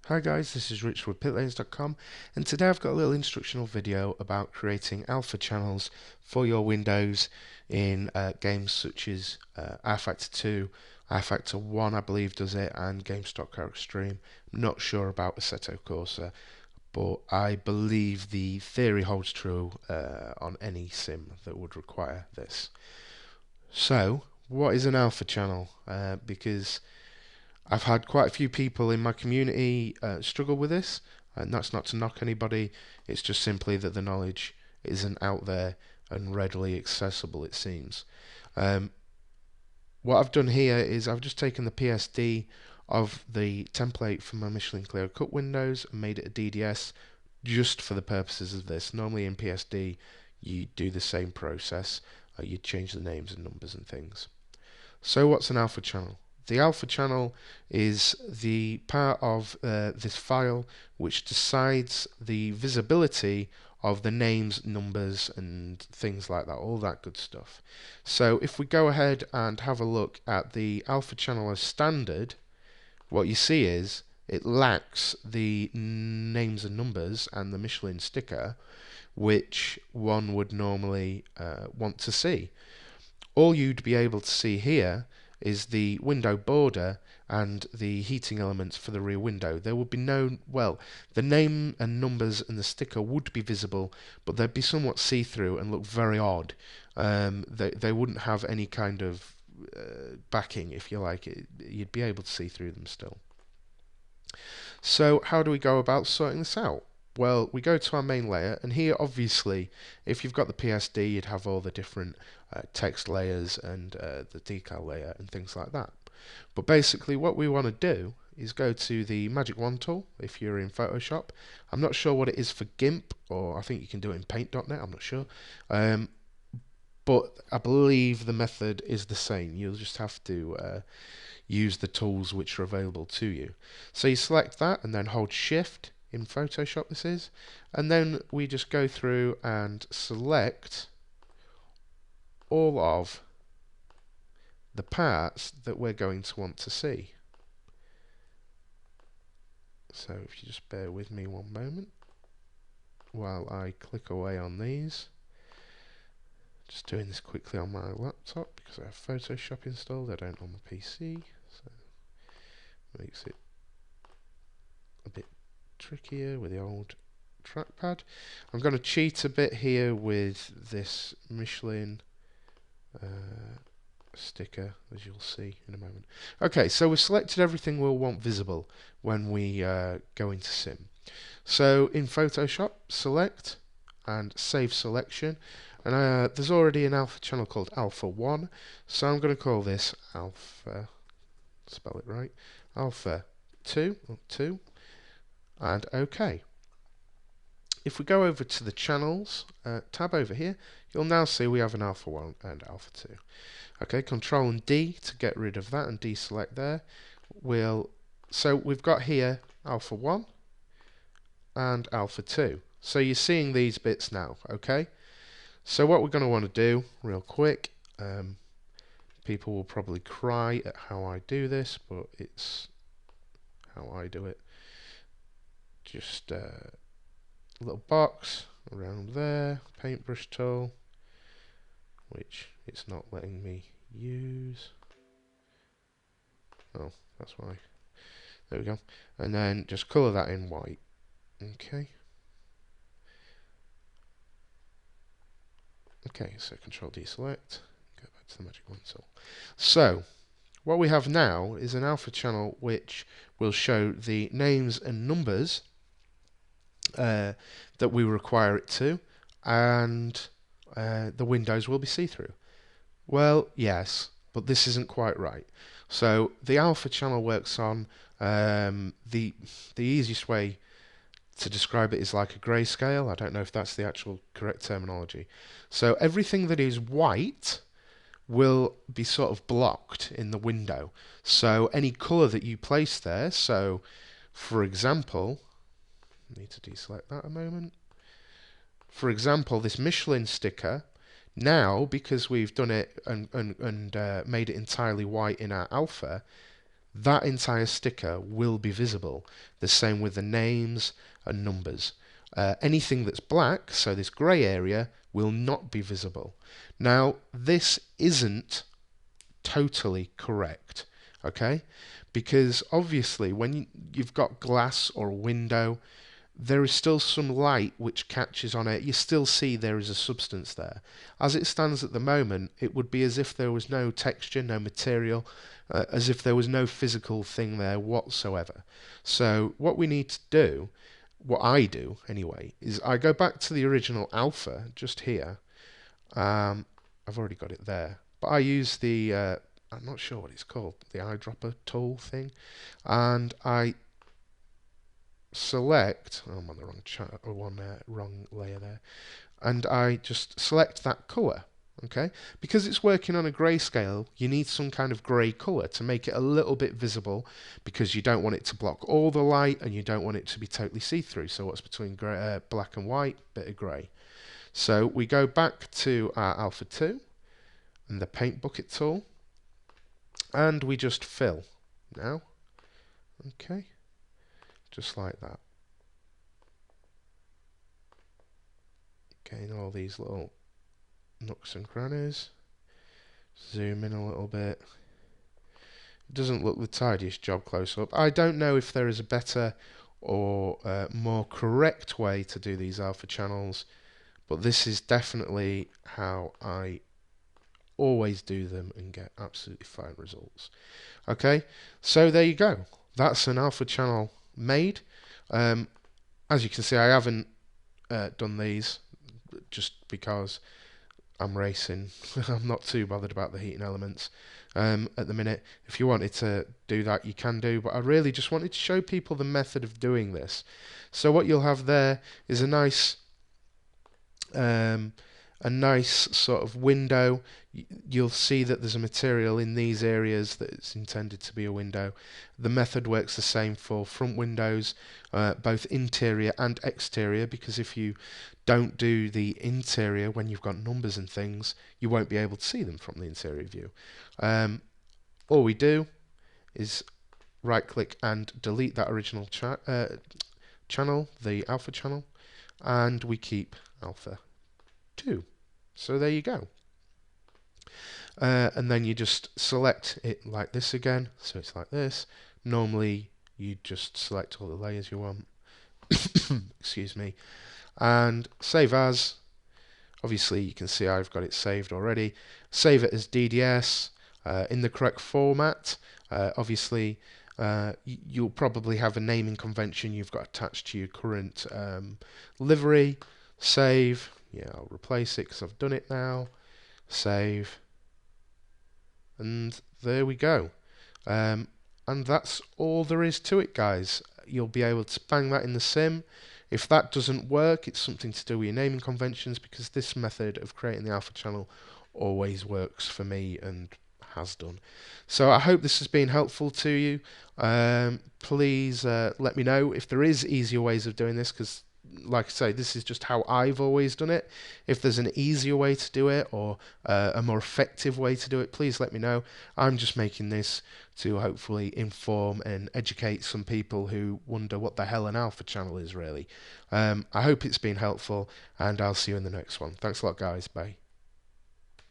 Hi guys, this is Rich with pitlanes.com, and today I've got a little instructional video about creating alpha channels for your windows in games such as rFactor 2, rFactor 1 I believe does it, and GameStop Extreme. I'm not sure about Assetto Corsa, but I believe the theory holds true on any sim that would require this. So, what is an alpha channel? Because I've had quite a few people in my community struggle with this, and that's not to knock anybody, it's just simply that the knowledge isn't out there and readily accessible, it seems. Um, what I've done here is I've just taken the PSD of the template for my Michelin Clear Cut windows and made it a DDS just for the purposes of this. Normally in PSD you do the same process, you change the names and numbers and things. So what's an alpha channel? The alpha channel is the part of this file which decides the visibility of the names, numbers and things like that, all that good stuff. So if we go ahead and have a look at the alpha channel as standard, what you see is it lacks the names and numbers and the Michelin sticker which one would normally want to see. All you'd be able to see here is the window border and the heating elements for the rear window. There would be no, well, the name and numbers and the sticker would be visible, but they'd be somewhat see-through and look very odd. They wouldn't have any kind of backing, if you like. You'd be able to see through them still. So how do we go about sorting this out? Well, we go to our main layer, and here obviously if you've got the PSD you'd have all the different text layers and the decal layer and things like that. But basically what we want to do is go to the Magic Wand tool if you're in Photoshop. I'm not sure what it is for GIMP, or I think you can do it in Paint.net, I'm not sure. But I believe the method is the same. You'll just have to use the tools which are available to you. So you select that and then hold Shift in Photoshop this is, and then we just go through and select all of the parts that we're going to want to see. So if you just bear with me one moment while I click away on these. Just doing this quickly on my laptop because I have Photoshop installed, I don't on my PC, so it makes it a bit trickier with the old trackpad. I'm going to cheat a bit here with this Michelin sticker, as you'll see in a moment. Okay, so we've selected everything we'll want visible when we go into Sim. So in Photoshop, select and save selection, and there's already an alpha channel called Alpha 1, so I'm going to call this Alpha, spell it right, Alpha 2, or 2, and OK. If we go over to the Channels tab over here, you'll now see we have an Alpha 1 and Alpha 2. Okay, Control and D to get rid of that and deselect there. So we've got here Alpha 1 and Alpha 2. So you're seeing these bits now, okay? So what we're going to want to do, real quick, people will probably cry at how I do this, but it's how I do it. Just a little box around there, paintbrush tool, which it's not letting me use. Oh, that's why. There we go. And then just colour that in white. Okay. Okay, so Control deselect, go back to the Magic Wand tool. So, what we have now is an alpha channel which will show the names and numbers that we require it to, and the windows will be see-through. Well, yes, but this isn't quite right. So the alpha channel works on the easiest way to describe it is like a grayscale. I don't know if that's the actual correct terminology. So everything that is white will be sort of blocked in the window. So any colour that you place there, so for example, I need to deselect that a moment. For example, this Michelin sticker, now because we've done it and made it entirely white in our alpha, that entire sticker will be visible. The same with the names and numbers. Anything that's black, so this grey area, will not be visible. Now, this isn't totally correct, okay? Because obviously, when you've got glass or a window, there is still some light which catches on it. You still see there is a substance there. As it stands at the moment, it would be as if there was no texture, no material, as if there was no physical thing there whatsoever. So what we need to do, what I do anyway, is I go back to the original alpha just here. I've already got it there, but I use the I'm not sure what it's called, the eyedropper tool thing, and I select. Oh, I'm on the wrong layer there, and I just select that color. Okay, because it's working on a grayscale, you need some kind of grey colour to make it a little bit visible, because you don't want it to block all the light and you don't want it to be totally see-through. So what's between black and white? Bit of grey. So we go back to our Alpha 2 and the paint bucket tool, and we just fill now. Okay, just like that. Okay, and all these little nooks and crannies. Zoom in a little bit. It doesn't look the tidiest job close up. I don't know if there is a better or more correct way to do these alpha channels, but this is definitely how I always do them and get absolutely fine results. Okay, so there you go. That's an alpha channel made. As you can see, I haven't done these just because I'm racing. I'm not too bothered about the heating elements at the minute. If you wanted to do that, you can do, but I really just wanted to show people the method of doing this. So what you'll have there is a nice sort of window. You'll see that there's a material in these areas that it's intended to be a window. The method works the same for front windows, both interior and exterior, because if you don't do the interior when you've got numbers and things, you won't be able to see them from the interior view. All we do is right click and delete that original channel, the alpha channel, and we keep alpha 2. So there you go. And then you just select it like this again, so it's like this. Normally you just select all the layers you want. Excuse me. And save as. Obviously you can see I've got it saved already. Save it as DDS in the correct format. Obviously you'll probably have a naming convention you've got attached to your current livery. Save. Yeah, I'll replace it because I've done it now. Save. And there we go. And that's all there is to it, guys. You'll be able to bang that in the sim. If that doesn't work, it's something to do with your naming conventions, because this method of creating the alpha channel always works for me and has done. So I hope this has been helpful to you. Please let me know if there is easier ways of doing this, because like I say, this is just how I've always done it. If there's an easier way to do it, or a more effective way to do it, please let me know. I'm just making this to hopefully inform and educate some people who wonder what the hell an alpha channel is really. I hope it's been helpful, and I'll see you in the next one. Thanks a lot, guys. Bye.